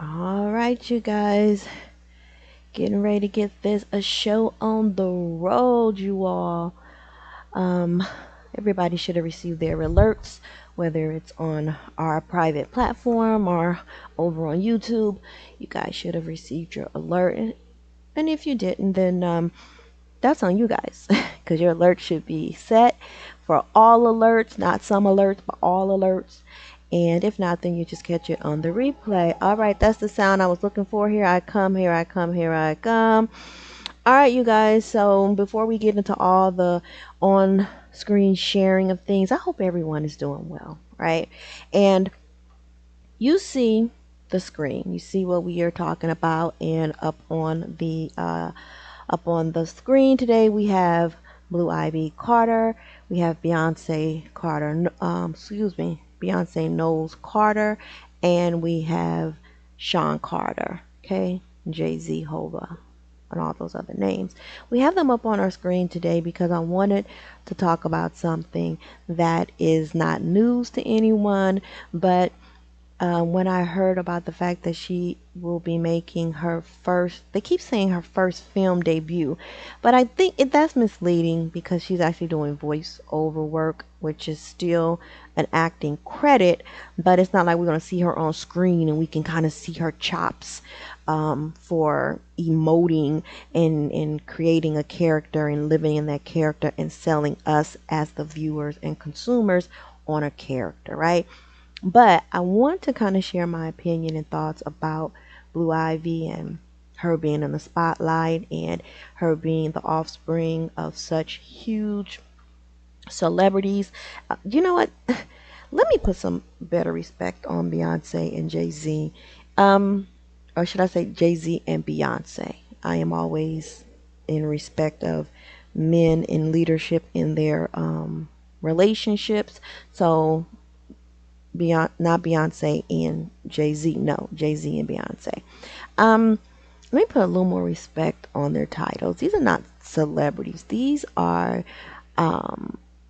All right, you guys, getting ready to get this a show on the road, you all. Um, Everybody should have received their alerts, whether it's on our private platform or over on YouTube. You guys should have received your alert, and if you didn't, then that's on you guys, because your alert should be set for all alerts, not some alerts, but all alerts. And if not, then you just catch it on the replay. All right, that's the sound I was looking for. Here I come, here I come, here I come. All right, you guys. So before we get into all the on screen sharing of things, I hope everyone is doing well, right? And you see the screen, you see what we are talking about, and up on the screen today we have Blue Ivy Carter, we have Beyonce Carter, Beyonce Knowles Carter, and we have Sean Carter, okay, Jay-Z Hova, and all those other names. We have them up on our screen today because I wanted to talk about something that is not news to anyone, but when I heard about the fact that she will be making her first, they keep saying her first film debut, but I think that's misleading because she's actually doing voiceover work, which is still an acting credit, but it's not like we're going to see her on screen and we can kind of see her chops for emoting and creating a character and living in that character and selling us as the viewers and consumers on a character, right? But I want to kind of share my opinion and thoughts about Blue Ivy and her being in the spotlight and her being the offspring of such huge celebrities. You know what? Let me put some better respect on Beyonce and Jay-Z. Or should I say Jay-Z and Beyonce? I am always in respect of men in leadership in their relationships. So not Beyonce and Jay Z. No, Jay Z and Beyonce. Um, Let me put a little more respect on their titles. These are not celebrities. These are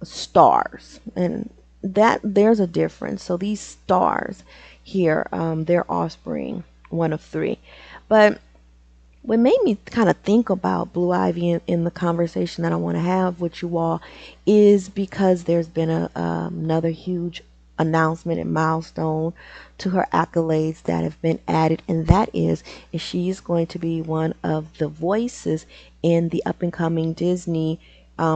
stars, and that there's a difference. So these stars here, their offspring, one of three. But what made me kind of think about Blue Ivy in the conversation that I want to have with you all is because there's been another huge announcement and milestone to her accolades that have been added, and that is she is going to be one of the voices in the up and coming Disney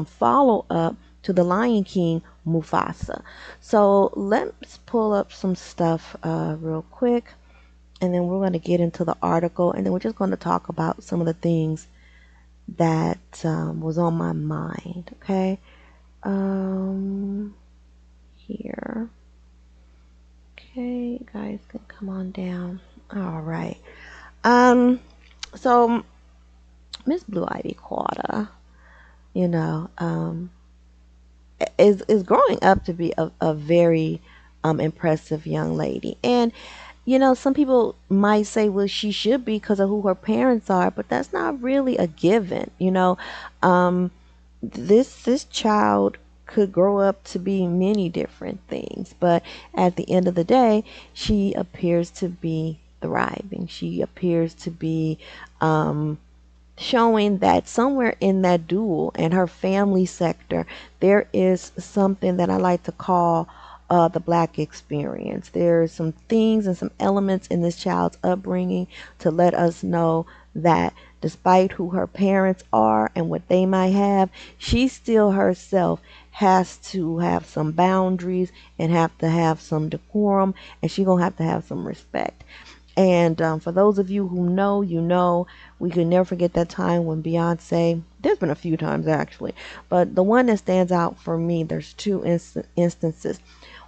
follow up to The Lion King, Mufasa. So let's pull up some stuff real quick, and then we're going to get into the article, and then we're just going to talk about some of the things that was on my mind. Okay, here. Okay, you guys can come on down. All right. Um, so Miss Blue Ivy Carter, you know, is growing up to be a very impressive young lady, and some people might say, well, she should be because of who her parents are, but that's not really a given. Um, this child could grow up to be many different things, but at the end of the day, she appears to be thriving. She appears to be showing that somewhere in that dual and her family sector, there is something that I like to call the black experience. There's some things and some elements in this child's upbringing to let us know that despite who her parents are and what they might have, she still herself has to have some boundaries and have to have some decorum, and she gonna have to have some respect. And for those of you who know, we could never forget that time when Beyonce, there's been a few times actually, but the one that stands out for me, there's two instances.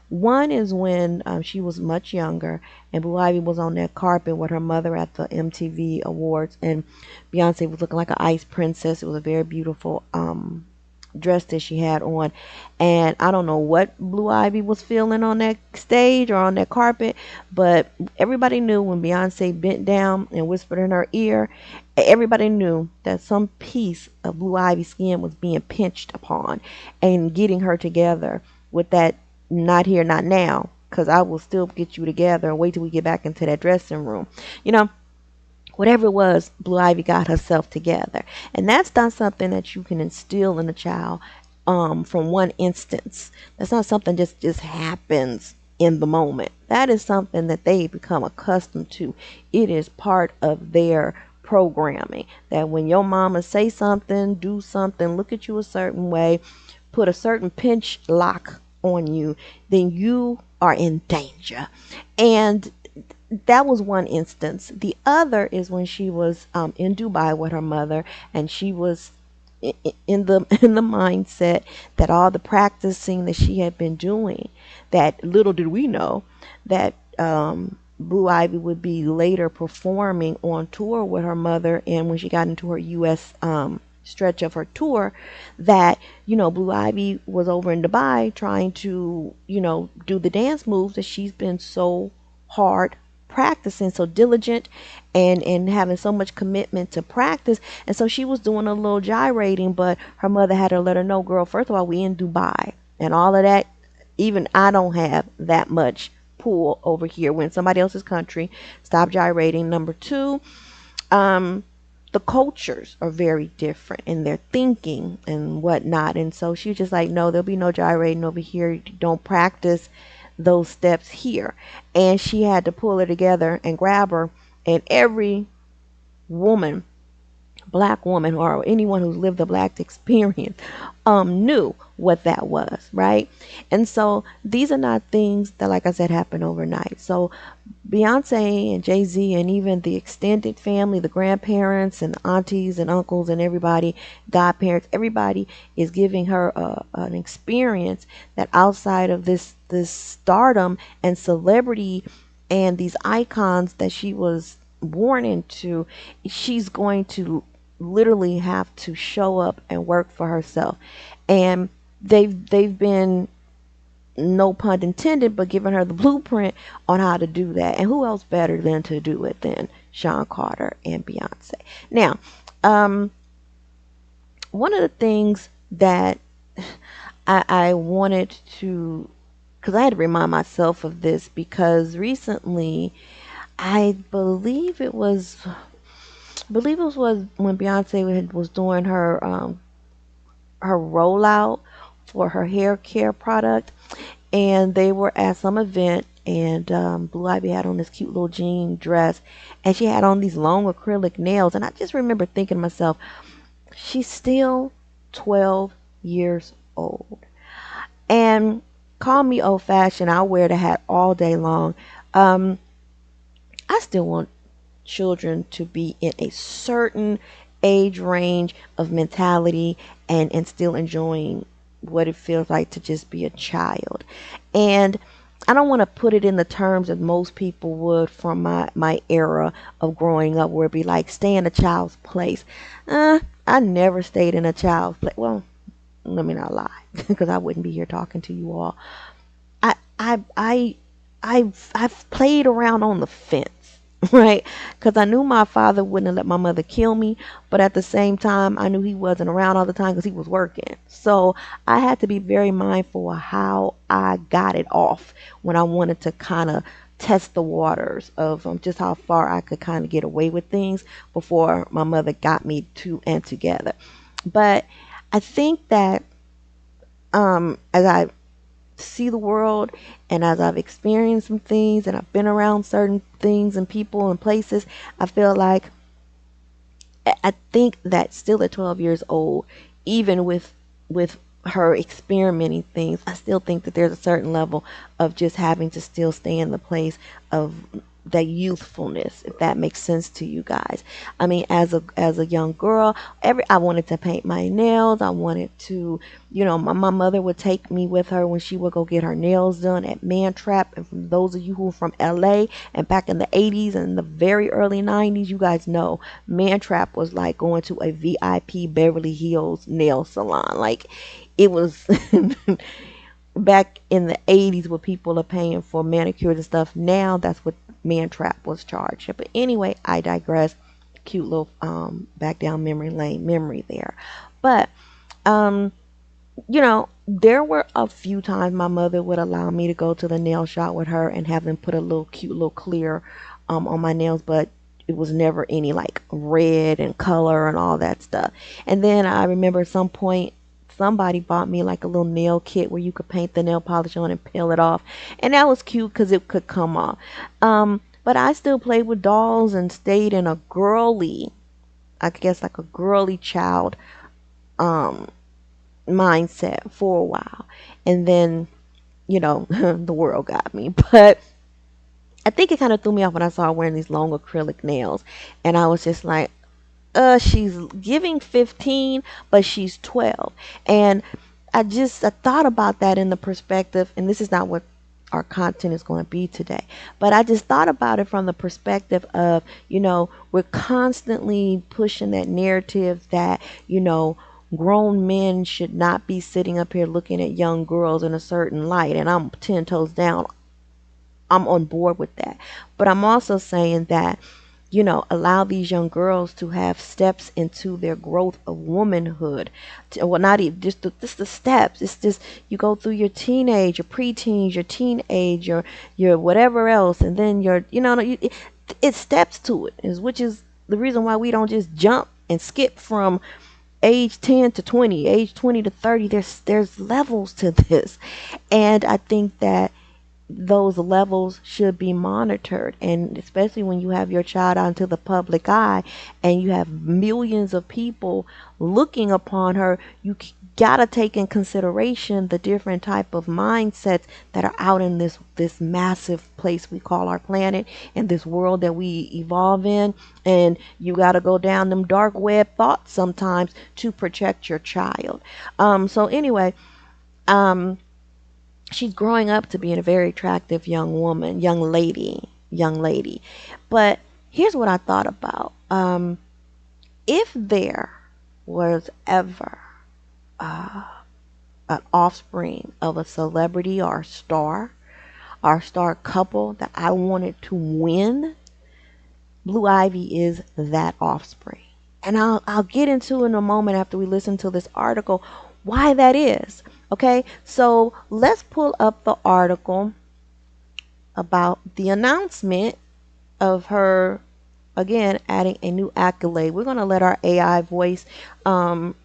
One is when she was much younger and Blue Ivy was on that carpet with her mother at the MTV Awards, and Beyonce was looking like an ice princess. It was a very beautiful dress that she had on, and I don't know what Blue Ivy was feeling on that stage or on that carpet, but everybody knew when Beyonce bent down and whispered in her ear, everybody knew that some piece of Blue Ivy's skin was being pinched upon and getting her together with that not here not now because I will still get you together and wait till we get back into that dressing room. You know, whatever it was, Blue Ivy got herself together. And that's not something that you can instill in a child from one instance. That's not something just happens in the moment. That is something that they become accustomed to. It is part of their programming. That when your mama say something, do something, look at you a certain way, put a certain pinch lock on you, then you are in danger. And that was one instance. The other is when she was in Dubai with her mother, and she was in the in the mindset that all the practicing that she had been doing, that little did we know that Blue Ivy would be later performing on tour with her mother. And when she got into her U.S. Stretch of her tour, that Blue Ivy was over in Dubai trying to do the dance moves that she's been so hard practicing, so diligent, and having so much commitment to practice. And so she was doing a little gyrating, but her mother had to let her know, girl, first of all, we in Dubai and all of that. Even I don't have that much pull over here. When somebody else's country, stop gyrating. Number two, the cultures are very different in their thinking and whatnot. And so she was just like, no, there'll be no gyrating over here. You don't practice those steps here. And she had to pull her together and grab her. And every woman, black woman, or anyone who's lived a black experience, knew what that was, right? And so these are not things that, like I said, happen overnight. So Beyonce and Jay-Z and even the extended family, the grandparents and aunties and uncles and everybody, godparents, everybody is giving her an experience that outside of this stardom and celebrity and these icons that she was born into, she's going to literally have to show up and work for herself. And they've been, no pun intended, but giving her the blueprint on how to do that. And who else better than to do it than Sean Carter and Beyonce? Now, one of the things that I wanted to, because I had to remind myself of this, because recently, I believe it was when Beyonce was doing her rollout for her hair care product, and they were at some event, and Blue Ivy had on this cute little jean dress, and she had on these long acrylic nails. And I just remember thinking to myself, she's still 12 years old. And call me old fashioned, I'll wear the hat all day long. I still want children to be in a certain age range of mentality, and still enjoying what it feels like to just be a child. And I don't want to put it in the terms that most people would from my era of growing up, where it'd be like, stay in a child's place. I never stayed in a child's place. Well, let me not lie, because I wouldn't be here talking to you all. I I I I've played around on the fence, right? Because I knew my father wouldn't let my mother kill me, but at the same time, I knew he wasn't around all the time because he was working. So I had to be very mindful of how I got it off when I wanted to kind of test the waters of just how far I could kind of get away with things before my mother got me to and together. But I think that as I see the world, and as I've experienced some things and I've been around certain things and people and places, I feel like, I think that still at 12 years old, even with her experimenting things, I still think that there's a certain level of just having to still stay in the place of that youthfulness, if that makes sense to you guys. I mean, as a young girl, I wanted to paint my nails. I wanted to, my mother would take me with her when she would go get her nails done at Man Trap. And for those of you who are from LA and back in the 80s and the very early 90s, you guys know Man Trap was like going to a VIP Beverly Hills nail salon. Like, it was back in the 80s where people are paying for manicures and stuff. Now that's what Man Trap was charged. But anyway, I digress. Cute little back down memory lane memory there. But There were a few times my mother would allow me to go to the nail shop with her and have them put a little cute little clear on my nails, but it was never any like red and color and all that stuff. And then I remember at some point somebody bought me like a little nail kit where you could paint the nail polish on and peel it off, and that was cute because it could come off. But I still played with dolls and stayed in a girly, I guess like a girly child um mindset for a while. And then, the world got me. But I think it kind of threw me off when I saw her wearing these long acrylic nails. And I was just like, she's giving 15, but she's 12. And I thought about that in the perspective, and this is not what our content is going to be today, but I just thought about it from the perspective of, we're constantly pushing that narrative that, grown men should not be sitting up here looking at young girls in a certain light. And I'm 10 toes down. I'm on board with that. But I'm also saying that, allow these young girls to have steps into their growth of womanhood. Well, not even just the steps. It's just you go through your teenage, your preteens, your teenage, your whatever else, and then it steps to it, which is the reason why we don't just jump and skip from age 10 to 20, age 20 to 30. There's levels to this, and I think that those levels should be monitored, and especially when you have your child out into the public eye and you have millions of people looking upon her, you gotta take in consideration the different type of mindsets that are out in this massive place we call our planet and this world that we evolve in. And you gotta go down them dark web thoughts sometimes to protect your child. So anyway, she's growing up to be a very attractive young woman, young lady. But here's what I thought about. If there was ever an offspring of a celebrity or star couple that I wanted to win, Blue Ivy is that offspring. And I'll get into in a moment after we listen to this article why that is. Okay, so let's pull up the article about the announcement of her, again, adding a new accolade. We're going to let our AI voice, I'll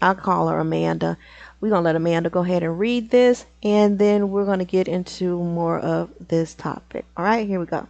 call her Amanda. We're going to let Amanda go ahead and read this, and then we're going to get into more of this topic. All right, here we go.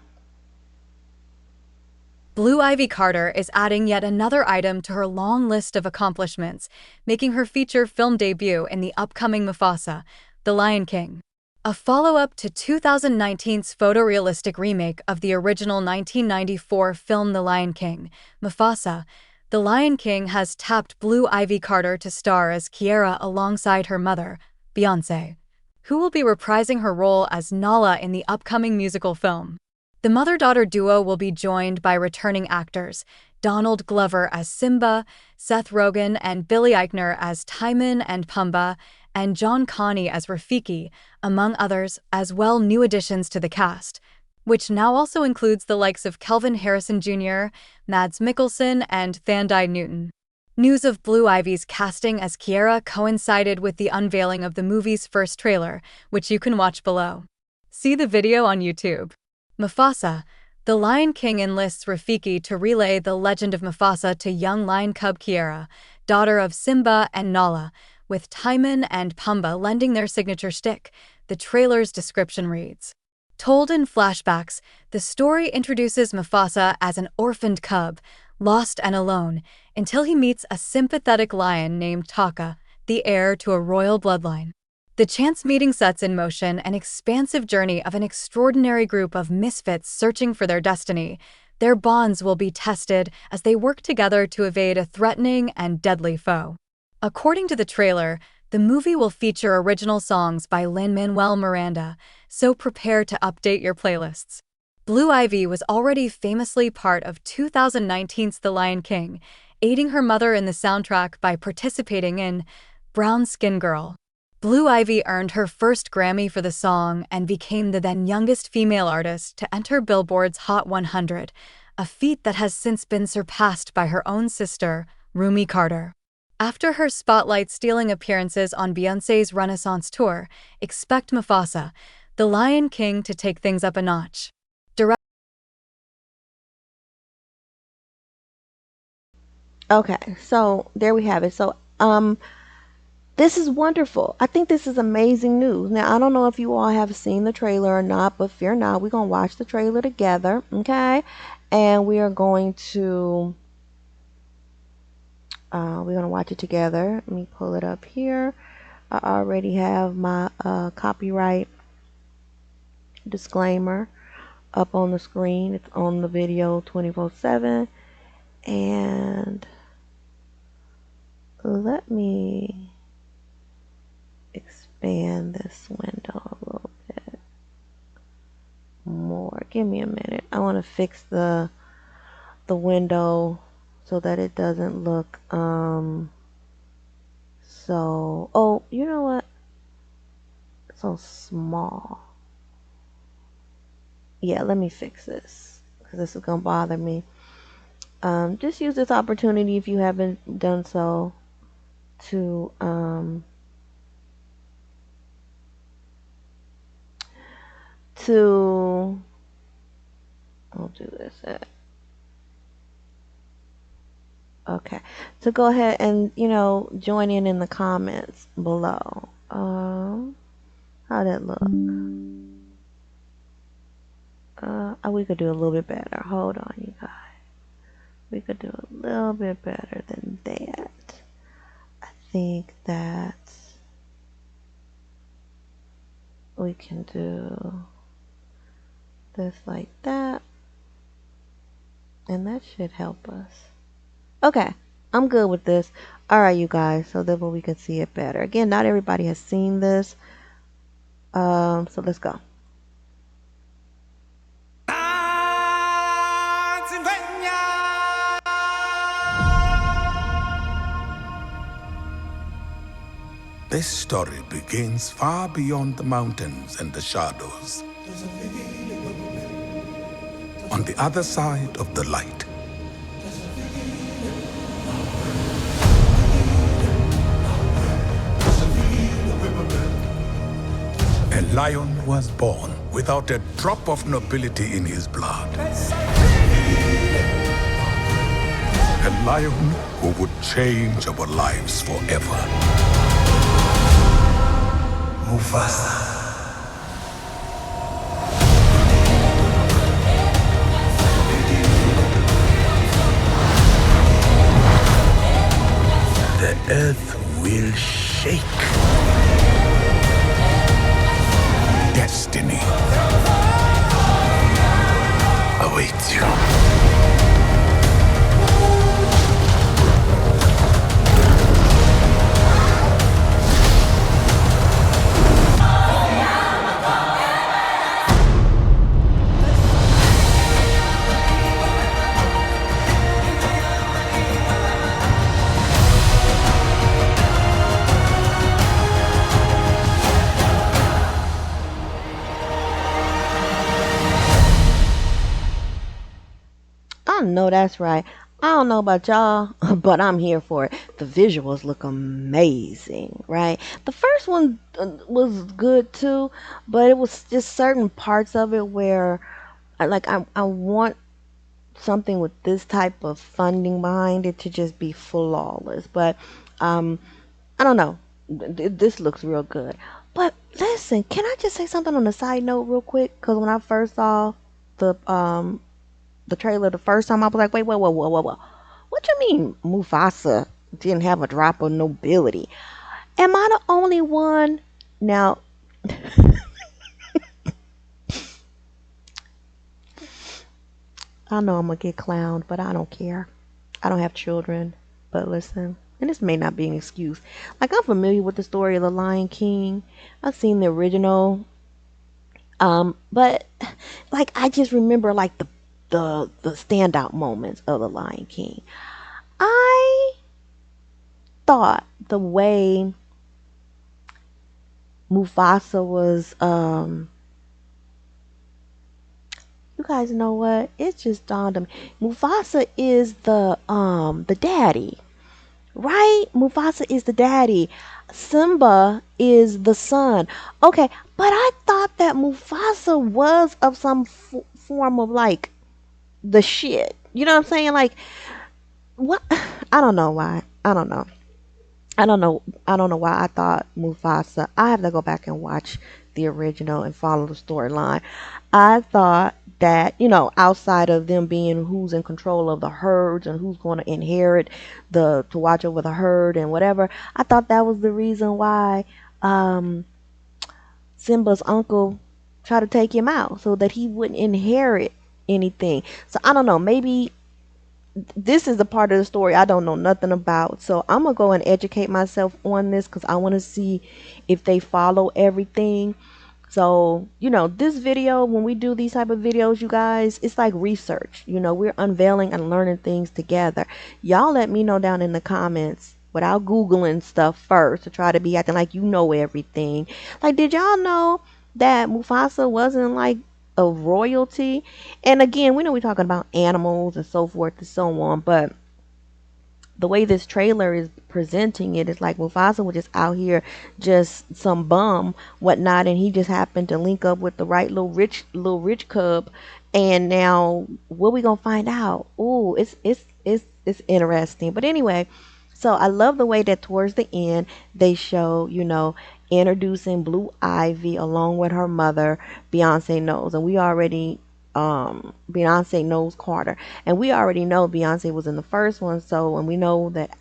Blue Ivy Carter is adding yet another item to her long list of accomplishments, making her feature film debut in the upcoming Mufasa, The Lion King. A follow-up to 2019's photorealistic remake of the original 1994 film The Lion King, Mufasa, The Lion King has tapped Blue Ivy Carter to star as Kiara alongside her mother, Beyonce, who will be reprising her role as Nala in the upcoming musical film. The mother-daughter duo will be joined by returning actors Donald Glover as Simba, Seth Rogen and Billy Eichner as Timon and Pumbaa, and John Connie as Rafiki, among others, as well new additions to the cast, which now also includes the likes of Kelvin Harrison Jr., Mads Mikkelsen, and Thandai Newton. News of Blue Ivy's casting as Kiara coincided with the unveiling of the movie's first trailer, which you can watch below. See the video on YouTube. Mufasa, The Lion King enlists Rafiki to relay the legend of Mufasa to young lion cub Kiara, daughter of Simba and Nala, with Timon and Pumbaa lending their signature shtick, the trailer's description reads. Told in flashbacks, the story introduces Mufasa as an orphaned cub, lost and alone, until he meets a sympathetic lion named Taka, the heir to a royal bloodline. The chance meeting sets in motion an expansive journey of an extraordinary group of misfits searching for their destiny. Their bonds will be tested as they work together to evade a threatening and deadly foe. According to the trailer, the movie will feature original songs by Lin-Manuel Miranda, so prepare to update your playlists. Blue Ivy was already famously part of 2019's The Lion King, aiding her mother in the soundtrack by participating in Brown Skin Girl. Blue Ivy earned her first Grammy for the song and became the then youngest female artist to enter Billboard's Hot 100, a feat that has since been surpassed by her own sister, Rumi Carter. After her spotlight stealing appearances on Beyoncé's Renaissance tour, expect Mufasa, the Lion King, to take things up a notch. Okay, so there we have it. So, this is wonderful. I think this is amazing news. Now, I don't know if you all have seen the trailer or not, but fear not, we're going to watch the trailer together, okay? And we are going to watch it together. Let me pull it up here. I already have my copyright disclaimer up on the screen. It's on the video 24/7. And let me expand this window a little bit more. Give me a minute. I want to fix the window so that it doesn't look so, oh, you know what, so small. Yeah, let me fix this because this is gonna bother me. Just use this opportunity, if you haven't done so, to to I'll do this. Okay, to go ahead and join in the comments below. How that look? We could do a little bit better. Hold on, you guys. We could do a little bit better than that. I think that we can do this like that, and that should help us. Okay, I'm good with this. Alright, you guys, so that way we can see it better. Again, not everybody has seen this. So let's go. This story begins far beyond the mountains and the shadows. On the other side of the light. A lion was born without a drop of nobility in his blood. A lion who would change our lives forever. Mufasa. The earth will shake. Destiny awaits you. I know that's right. I don't know about y'all, but I'm here for it. The visuals look amazing, right? The first one was good too, but it was just certain parts of it where I want something with this type of funding behind it to just be flawless. But um I don't know. This looks real good. But listen, can I just say something on the side note real quick? Because when I first saw the the trailer the first time, I was like, wait, whoa, whoa, whoa, whoa, whoa. What you mean Mufasa didn't have a drop of nobility? Am I the only one? Now, I know I'm gonna get clowned, but I don't care. I don't have children. But listen, and this may not be an excuse. Like, I'm familiar with the story of the Lion King. I've seen the original. But like, I just remember like the standout moments of the Lion King. I thought the way Mufasa was you guys know what? It just dawned on me. Mufasa is the daddy, right? Mufasa is the daddy. Simba is the son. Okay, but I thought that Mufasa was of some form of like the shit. You know what I'm saying? Like what? I don't know why. I don't know. I don't know. I don't know why I thought Mufasa. I have to go back and watch the original and follow the storyline. I thought that, outside of them being who's in control of the herds and who's going to inherit the to watch over the herd and whatever, I thought that was the reason why um, Simba's uncle tried to take him out so that he wouldn't inherit anything. So I don't know. Maybe this is a part of the story I don't know nothing about. So I'm gonna go and educate myself on this because I want to see if they follow everything. So, this video, when we do these type of videos, you guys, it's like research. We're unveiling and learning things together. Y'all let me know down in the comments without Googling stuff first to try to be acting like you know everything. Like, did y'all know that Mufasa wasn't like a royalty? And again, we know we're talking about animals and so forth and so on, but the way this trailer is presenting it is like Mufasa was just out here, just some bum, whatnot, and he just happened to link up with the right little rich cub, and now what we gonna find out? Ooh, it's interesting. But anyway, so I love the way that towards the end they show, introducing Blue Ivy along with her mother, Beyonce knows, and we already Beyonce knows Carter. And we already know Beyonce was in the first one, so and we know that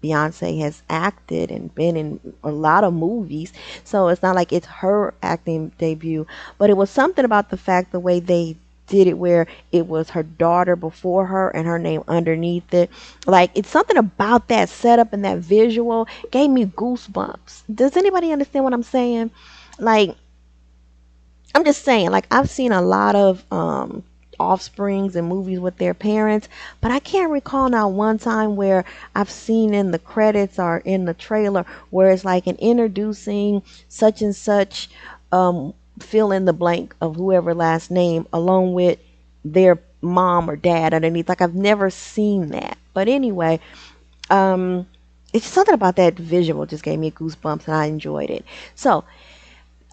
Beyonce has acted and been in a lot of movies. So it's not like it's her acting debut, but it was something about the fact the way they did it where it was her daughter before her and her name underneath it. Like it's something about that setup and that visual gave me goosebumps. Does anybody understand what I'm saying? Like I'm just saying, like I've seen a lot of offsprings and movies with their parents, but I can't recall now one time where I've seen in the credits or in the trailer where it's like an introducing such and such fill in the blank of whoever last name along with their mom or dad underneath. Like I've never seen that. But anyway, it's something about that visual just gave me goosebumps and I enjoyed it. So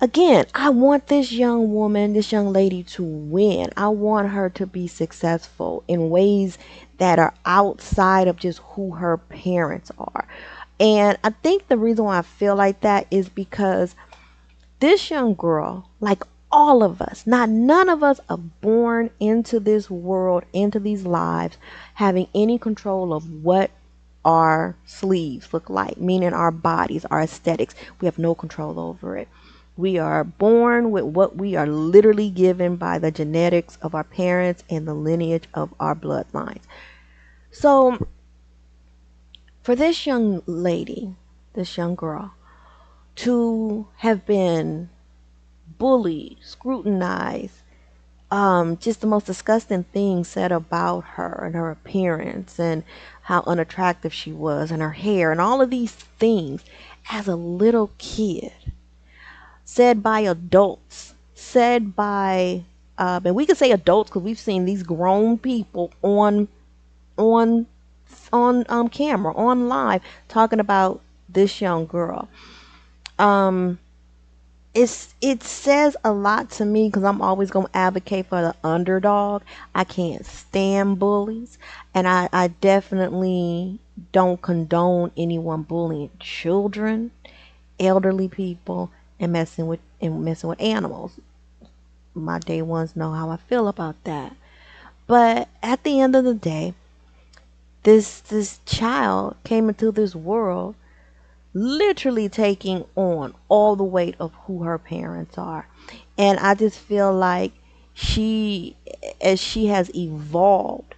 again, I want this young woman, this young lady to win. I want her to be successful in ways that are outside of just who her parents are. And I think the reason why I feel like that is because this young girl, like all of us, not none of us are born into this world, into these lives, having any control of what our sleeves look like, meaning our bodies, our aesthetics. We have no control over it. We are born with what we are literally given by the genetics of our parents and the lineage of our bloodlines. So, for this young lady, this young girl, to have been bullied, scrutinized, just the most disgusting things said about her and her appearance and how unattractive she was and her hair and all of these things as a little kid said by adults, said by and we can say adults because we've seen these grown people on on camera, on live, talking about this young girl. Um, it says a lot to me because I'm always gonna advocate for the underdog. I can't stand bullies, and I definitely don't condone anyone bullying children, elderly people, and messing with animals. My day ones know how I feel about that. But at the end of the day, this child came into this world literally taking on all the weight of who her parents are. And I just feel like she as she has evolved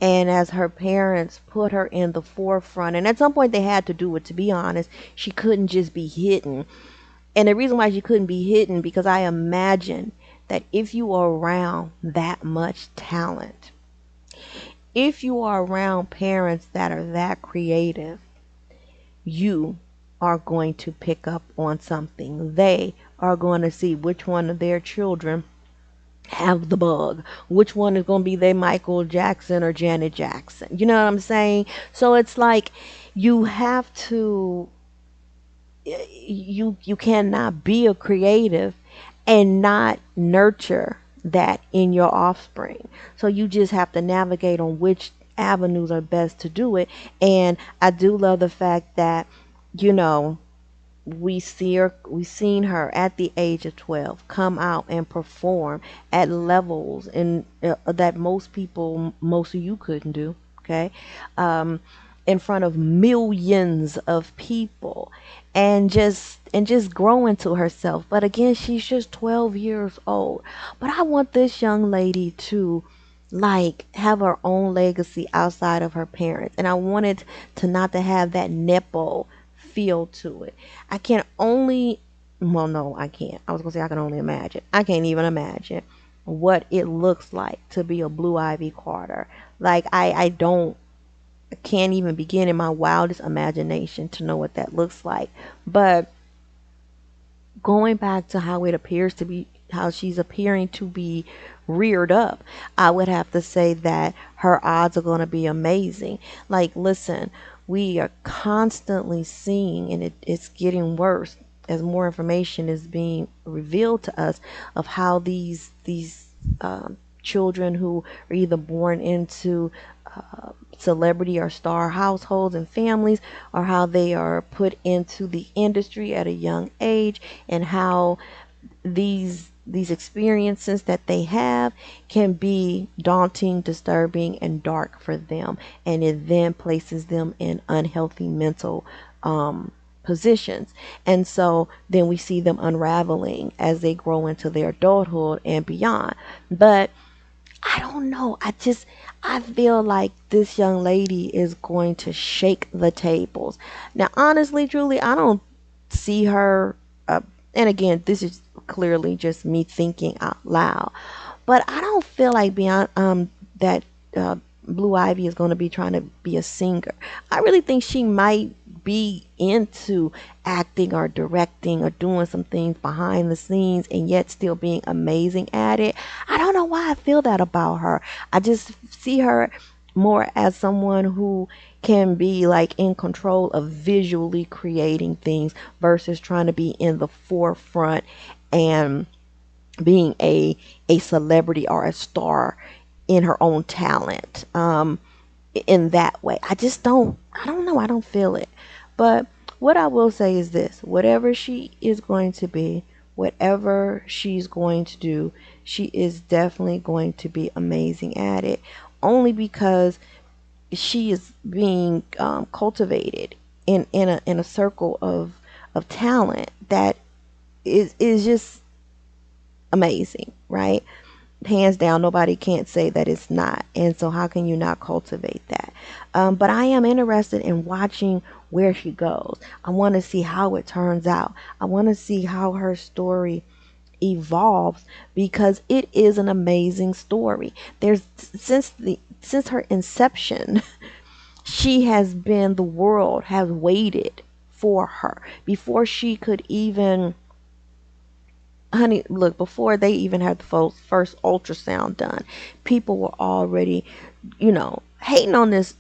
and as her parents put her in the forefront, and at some point they had to do it, to be honest. She couldn't just be hidden. And the reason why she couldn't be hidden, because I imagine that if you are around that much talent, if you are around parents that are that creative, you are going to pick up on something. They are going to see which one of their children have the bug. Which one is going to be their Michael Jackson or Janet Jackson? You know what I'm saying? So it's like you have to you cannot be a creative and not nurture that in your offspring. So you just have to navigate on which avenues are best to do it. And I do love the fact that, you know, we seen her at the age of 12 come out and perform at levels and that most of you couldn't do. Okay. um in front of millions of people, and just grow into herself. But again, she's just 12 years old. But I want this young lady to like have her own legacy outside of her parents, and I wanted to not to have that nipple feel to it. I can only, well, no, I can't. I was gonna say I can only imagine. I can't even imagine what it looks like to be a Blue Ivy Carter. Like I don't, I can't even begin in my wildest imagination to know what that looks like. But going back to how it appears to be, how she's appearing to be reared up, I would have to say that her odds are going to be amazing. Like, listen, we are constantly seeing, and it's getting worse as more information is being revealed to us of how children who are either born into celebrity or star households and families, or how they are put into the industry at a young age, and how these experiences that they have can be daunting, disturbing, and dark for them, and it then places them in unhealthy mental positions. And so then we see them unraveling as they grow into their adulthood and beyond. But I don't know. I feel like this young lady is going to shake the tables. Now, honestly, truly, I don't see her. And again, this is clearly just me thinking out loud. But I don't feel like beyond that uh, Blue Ivy is going to be trying to be a singer. I really think she might be into acting or directing or doing some things behind the scenes and yet still being amazing at it. I don't know why I feel that about her. I just see her more as someone who can be like in control of visually creating things versus trying to be in the forefront and being a celebrity or a star in her own talent, in that way. I don't know, I don't feel it. But what I will say is this: whatever she is going to be, whatever she's going to do, she is definitely going to be amazing at it, only because she is being cultivated in a circle of talent that is just amazing, right? Hands down, nobody can't say that it's not. And so, how can you not cultivate that? But I am interested in watching where she goes. I want to see how it turns out. I want to see how her story evolves, because it is an amazing story. There's since her inception, she has been, the world has waited for her before she could even, honey, look, before they even had the first ultrasound done, people were already, hating on this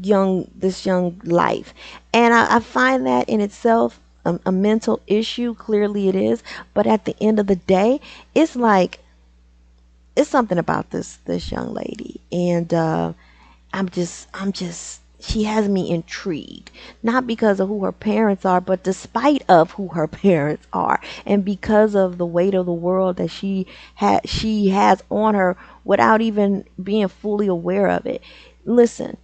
young life. And I find that in itself a mental issue. Clearly it is. But at the end of the day, it's like, it's something about this young lady. And I'm just she has me intrigued, not because of who her parents are, but despite of who her parents are, and because of the weight of the world that she has on her without even being fully aware of it. Listen,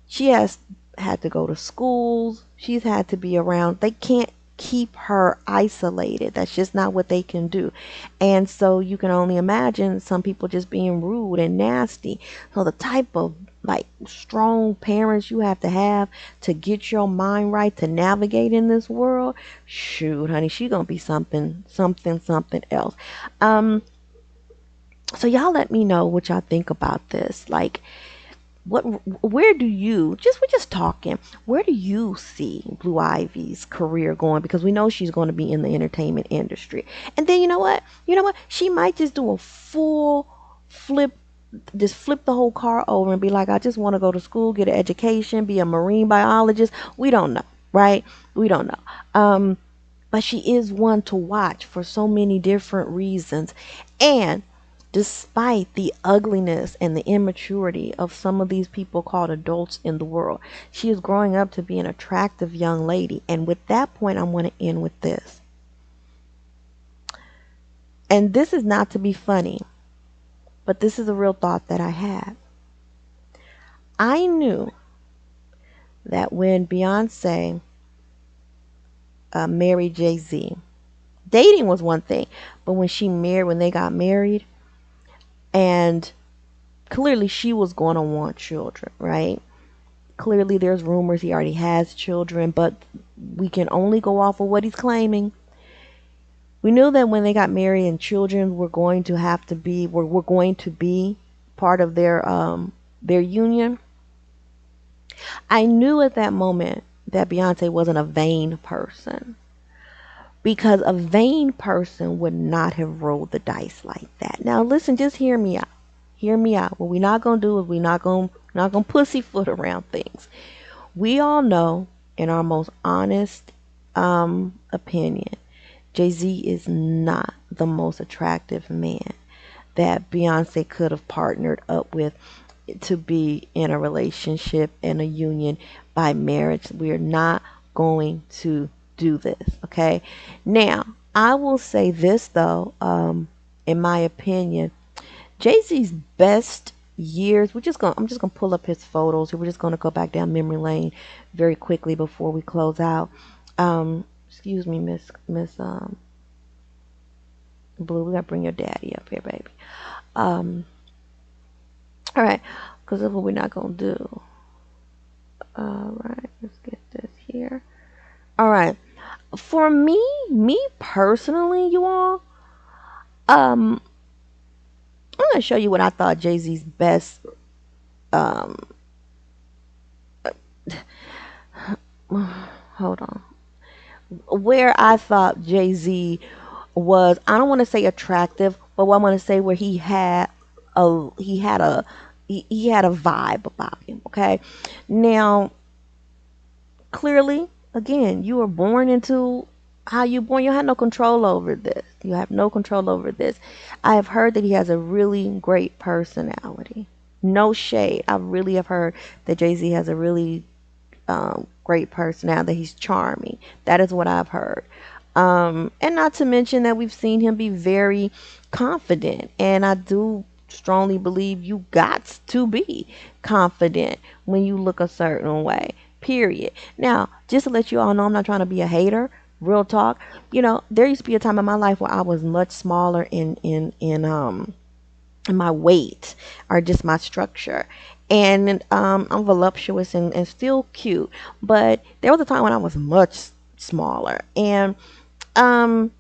she has had to go to schools. She's had to be around. They can't keep her isolated. That's just not what they can do. And so you can only imagine some people just being rude and nasty. So the type of like strong parents you have to get your mind right to navigate in this world, shoot, honey, she gonna be something else. Um, so y'all let me know what y'all think about this. Like, what where do you just we're just talking, where do you see Blue Ivy's career going? Because we know she's going to be in the entertainment industry. And then you know what, she might just do a full flip, just flip the whole car over and be like, I just want to go to school, get an education, be a marine biologist. We don't know, right? We don't know. But she is one to watch for so many different reasons. And despite the ugliness and the immaturity of some of these people called adults in the world, she is growing up to be an attractive young lady. And with that point, I want to end with this. And this is not to be funny, but this is a real thought that I had. I knew that when Beyonce married Jay-Z, dating was one thing, but when they got married, and clearly she was going to want children, right? Clearly there's rumors he already has children, but we can only go off of what he's claiming. We knew that when they got married and children were going to have to be were going to be part of their union. I knew at that moment that Beyonce wasn't a vain person, because a vain person would not have rolled the dice like that. Now listen, just hear me out. Hear me out. What we're not gonna do is we're not gonna pussyfoot around things. We all know, in our most honest opinion, Jay-Z is not the most attractive man that Beyonce could have partnered up with to be in a relationship and a union by marriage. We are not going to do this, okay? Now, I will say this though, in my opinion, Jay-Z's best years, I'm just gonna pull up his photos. We're just gonna go back down memory lane very quickly before we close out. Excuse me, Miss Blue, we gotta bring your daddy up here, baby. Um, all right, because that's what we're not gonna do. All right, let's get this here. All right, for me personally, you all, um, I'm gonna show you what I thought Jay-Z's best. Um, hold on. Where I thought Jay-Z was, I don't want to say attractive, but what I want to say where a he had a he had a vibe about him. Okay, now clearly, again, you were born into how you born. You have no control over this. You have no control over this. I have heard that he has a really great personality. No shade. I really have heard that Jay-Z has a really great personality, that he's charming. That is what I've heard. And not to mention that we've seen him be very confident. And I do strongly believe you got to be confident when you look a certain way. Period. Now, just to let you all know, I'm not trying to be a hater. Real talk. There used to be a time in my life where I was much smaller in my weight or just my structure. And I'm voluptuous and still cute. But there was a time when I was much smaller. And um,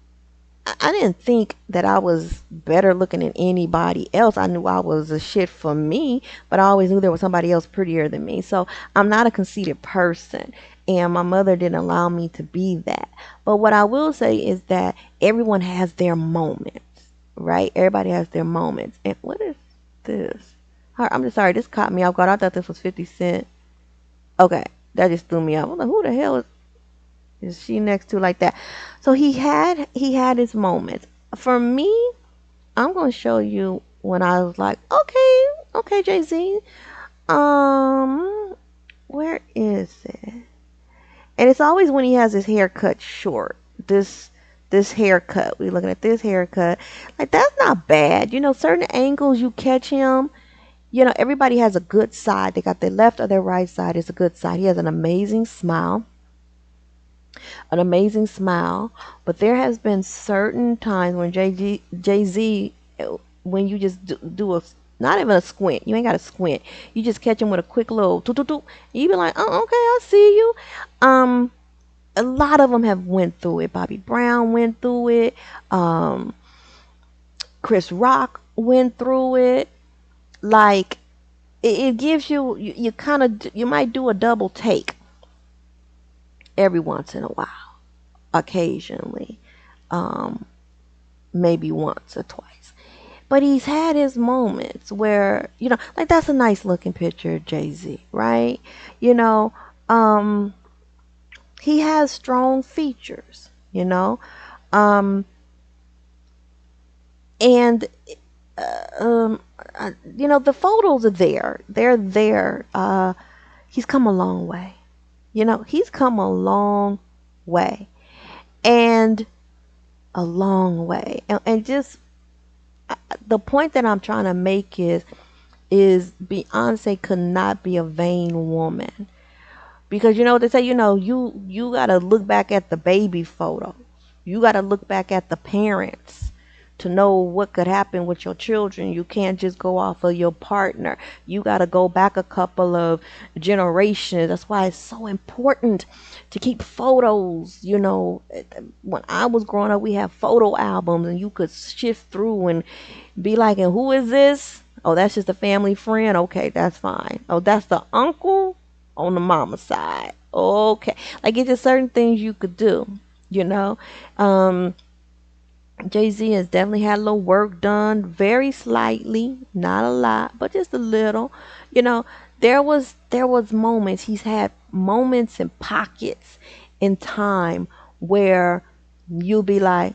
I didn't think that I was better looking than anybody else. I knew I was a shit for me, but I always knew there was somebody else prettier than me. So I'm not a conceited person. And my mother didn't allow me to be that. But what I will say is that everyone has their moments, right? Everybody has their moments. And what is this? I'm just sorry, this caught me off guard. I thought this was 50 Cent. Okay, that just threw me off. I'm like, who the hell is she next to like that? So he had his moments. For me, I'm gonna show you when I was like, okay, Jay-Z. Where is it? And it's always when he has his hair cut short. This haircut. We're looking at this haircut. Like, that's not bad. Certain angles you catch him. Everybody has a good side. They got their left or their right side is a good side. He has an amazing smile. An amazing smile. But there has been certain times when Jay-Z, when you just do a, not even a squint. You ain't got to squint. You just catch him with a quick little toot toot toot. You be like, oh, okay, I see you. A lot of them have went through it. Bobby Brown went through it. Chris Rock went through it. Like, it gives you kind of, you might do a double take every once in a while, occasionally, um, maybe once or twice. But he's had his moments where, like that's a nice looking picture of Jay-Z, right? You know, um, he has strong features, um, and um, the photos are there. They're there. He's come a long way. He's come a long way, and a long way. And just the point that I'm trying to make is Beyonce could not be a vain woman, because you know what they say. You gotta look back at the baby photos. You gotta look back at the parents to know what could happen with your children. You can't just go off of your partner. You got to go back a couple of generations. That's why it's so important to keep photos. When I was growing up, we had photo albums, and you could shift through and be like, and who is this? Oh, that's just a family friend. Okay, that's fine. Oh, that's the uncle on the mama side. Okay. Like, it's just certain things you could do, you know. Jay-Z has definitely had a little work done, very slightly, not a lot, but just a little. You know, there was moments, he's had moments and pockets in time where you'll be like,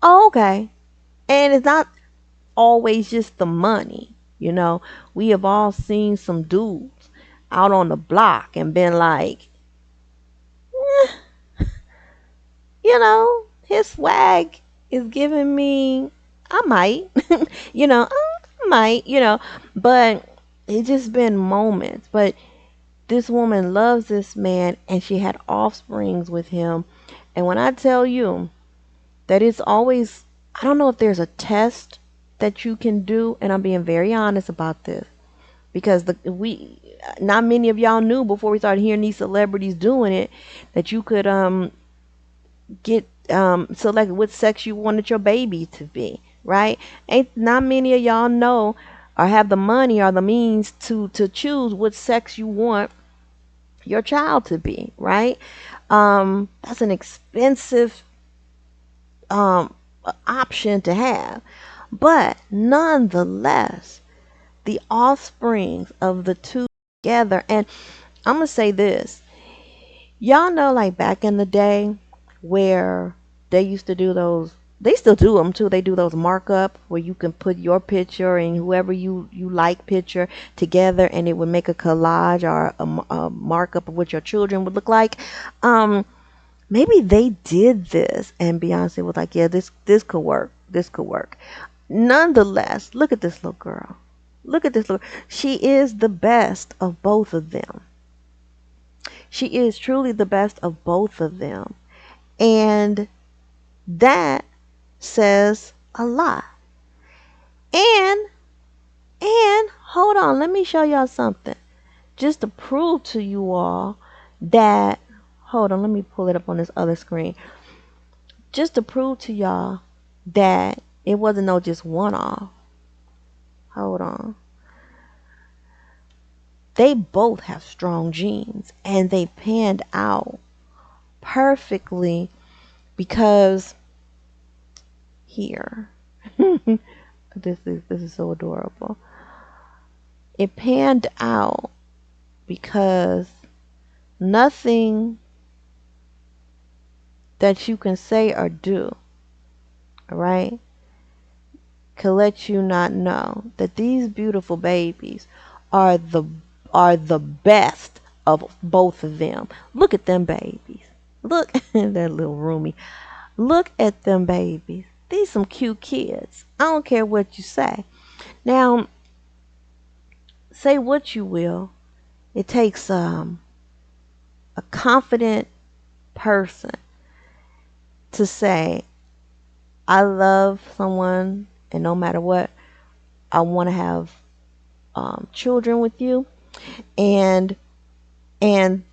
oh, okay. And it's not always just the money. We have all seen some dudes out on the block and been like, his swag is giving me, I might, I might, but it's just been moments. But this woman loves this man, and she had offsprings with him. And when I tell you that it's always, I don't know if there's a test that you can do, and I'm being very honest about this, because not many of y'all knew before we started hearing these celebrities doing it, that you could get select what sex you wanted your baby to be, right? Ain't not many of y'all know or have the money or the means to choose what sex you want your child to be, right? That's an expensive um option to have. But nonetheless, the offsprings of the two together, and I'm gonna say this. Y'all know, like back in the day where they used to do those, they still do them too. They do those markup where you can put your picture and whoever you like picture together, and it would make a collage or a markup of what your children would look like. Maybe they did this, and Beyonce was like, "Yeah, this could work. This could work." Nonetheless, look at this little girl. Look at this little. She is the best of both of them. She is truly the best of both of them. And that says a lot. And hold on, let me show y'all something. Just to prove to you all that, hold on, let me pull it up on this other screen. Just to prove to y'all that it wasn't no just one off. Hold on. They both have strong genes, and they panned out perfectly, because here this is so adorable. It panned out because nothing that you can say or do, right, could let you not know that these beautiful babies are the best of both of them. Look at them babies. Look at that little roomie. Look at them babies. These some cute kids. I don't care what you say. Now, say what you will. It takes a confident person to say, I love someone, and no matter what, I want to have children with you, and and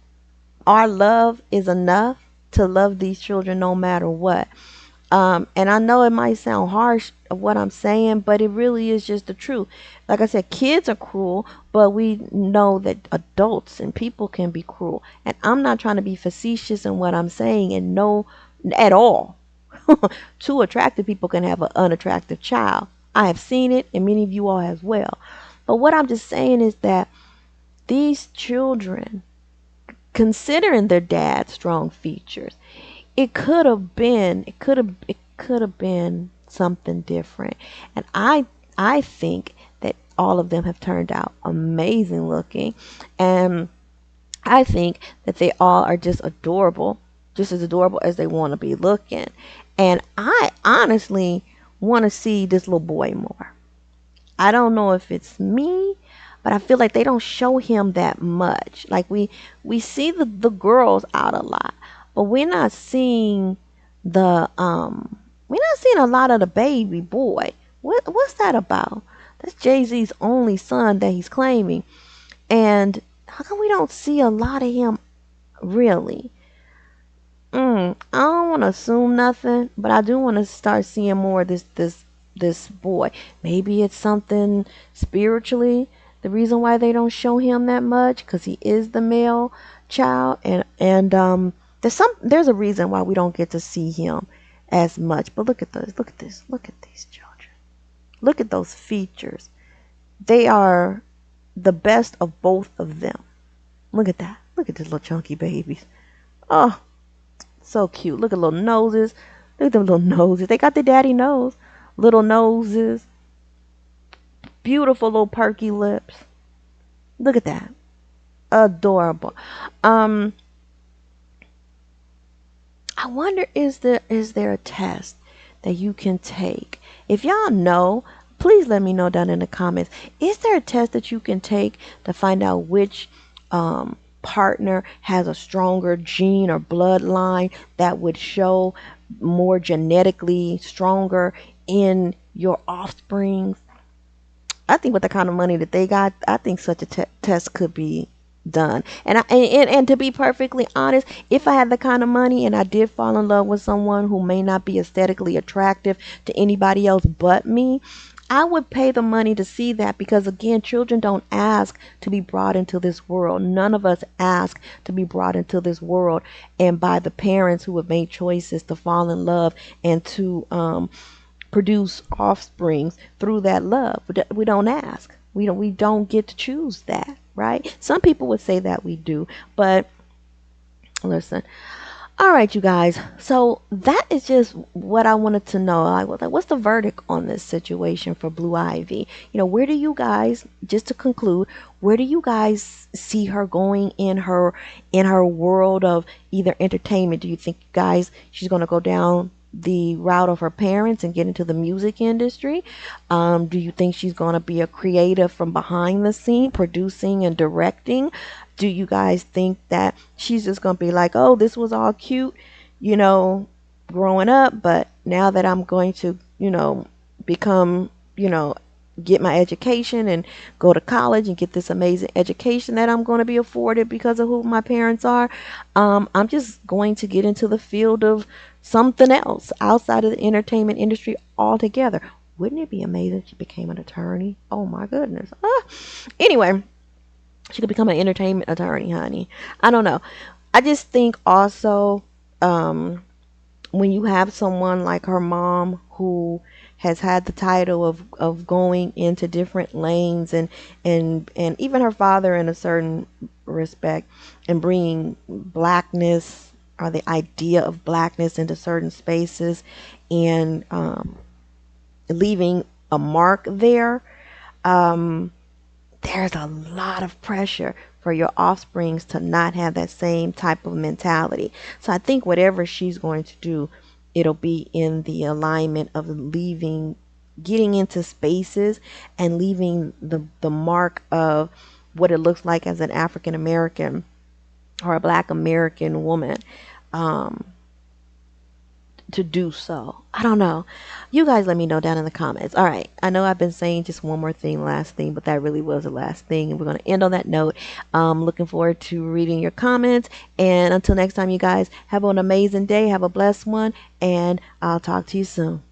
our love is enough to love these children no matter what. And I know it might sound harsh of what I'm saying, but it really is just the truth. Like I said, kids are cruel, but we know that adults and people can be cruel. And I'm not trying to be facetious in what I'm saying, and no, at all. Two attractive people can have an unattractive child. I have seen it, and many of you all as well. But what I'm just saying is that these children, considering their dad's strong features, it could have been something different. And I think that all of them have turned out amazing looking, and I think that they all are just adorable, just as adorable as they want to be looking. And I honestly want to see this little boy more. I don't know if it's me, but I feel like they don't show him that much. Like we see the girls out a lot, but the we're not seeing a lot of the baby boy. What's that about? That's Jay-Z's only son that he's claiming. And how come we don't see a lot of him really? I don't want to assume nothing, but I do want to start seeing more of this boy. Maybe it's something spiritually. The reason why they don't show him that much, because he is the male child, and there's a reason why we don't get to see him as much. But look at this, look at this, look at these children. Look at those features. They are the best of both of them. Look at that. Look at these little chunky babies. Oh, so cute. Look at little noses. Look at them little noses. They got the daddy nose. Little noses. Beautiful little perky lips. Look at that. Adorable. I wonder, is there a test that you can take? If y'all know, please let me know down in the comments. Is there a test that you can take to find out which partner has a stronger gene or bloodline that would show more genetically stronger in your offspring? I think with the kind of money that they got, I think such a test could be done. And to be perfectly honest, if I had the kind of money and I did fall in love with someone who may not be aesthetically attractive to anybody else but me, I would pay the money to see that, because again, children don't ask to be brought into this world. None of us ask to be brought into this world and by the parents who have made choices to fall in love and to produce offsprings through that love. We don't ask. We don't get to choose that, right? Some people would say that we do, but listen. All right, you guys. So that is just what I wanted to know. What's the verdict on this situation for Blue Ivy? Where do you guys, just to conclude, where do you guys see her going in her world of either entertainment? Do you think, guys, she's going to go down the route of her parents and get into the music industry? Do you think she's going to be a creative from behind the scene, producing and directing? Do you guys think that she's just going to be like, oh, this was all cute, growing up, but now that I'm going to, become, get my education and go to college and get this amazing education that I'm going to be afforded because of who my parents are, I'm just going to get into the field of something else outside of the entertainment industry altogether? Wouldn't it be amazing if she became an attorney? Oh my goodness. Anyway, she could become an entertainment attorney, honey. I don't know. I just think also, when you have someone like her mom who has had the title of going into different lanes, and even her father in a certain respect, and bringing blackness or the idea of blackness into certain spaces, and leaving a mark there, there's a lot of pressure for your offsprings to not have that same type of mentality. So I think whatever she's going to do, it'll be in the alignment of getting into spaces and leaving the mark of what it looks like as an African American or a Black American woman, to do so. I don't know. You guys let me know down in the comments. All right. I know I've been saying just one more thing, last thing, but that really was the last thing. And we're going to end on that note. Looking forward to reading your comments. And until next time, you guys, have an amazing day. Have a blessed one. And I'll talk to you soon.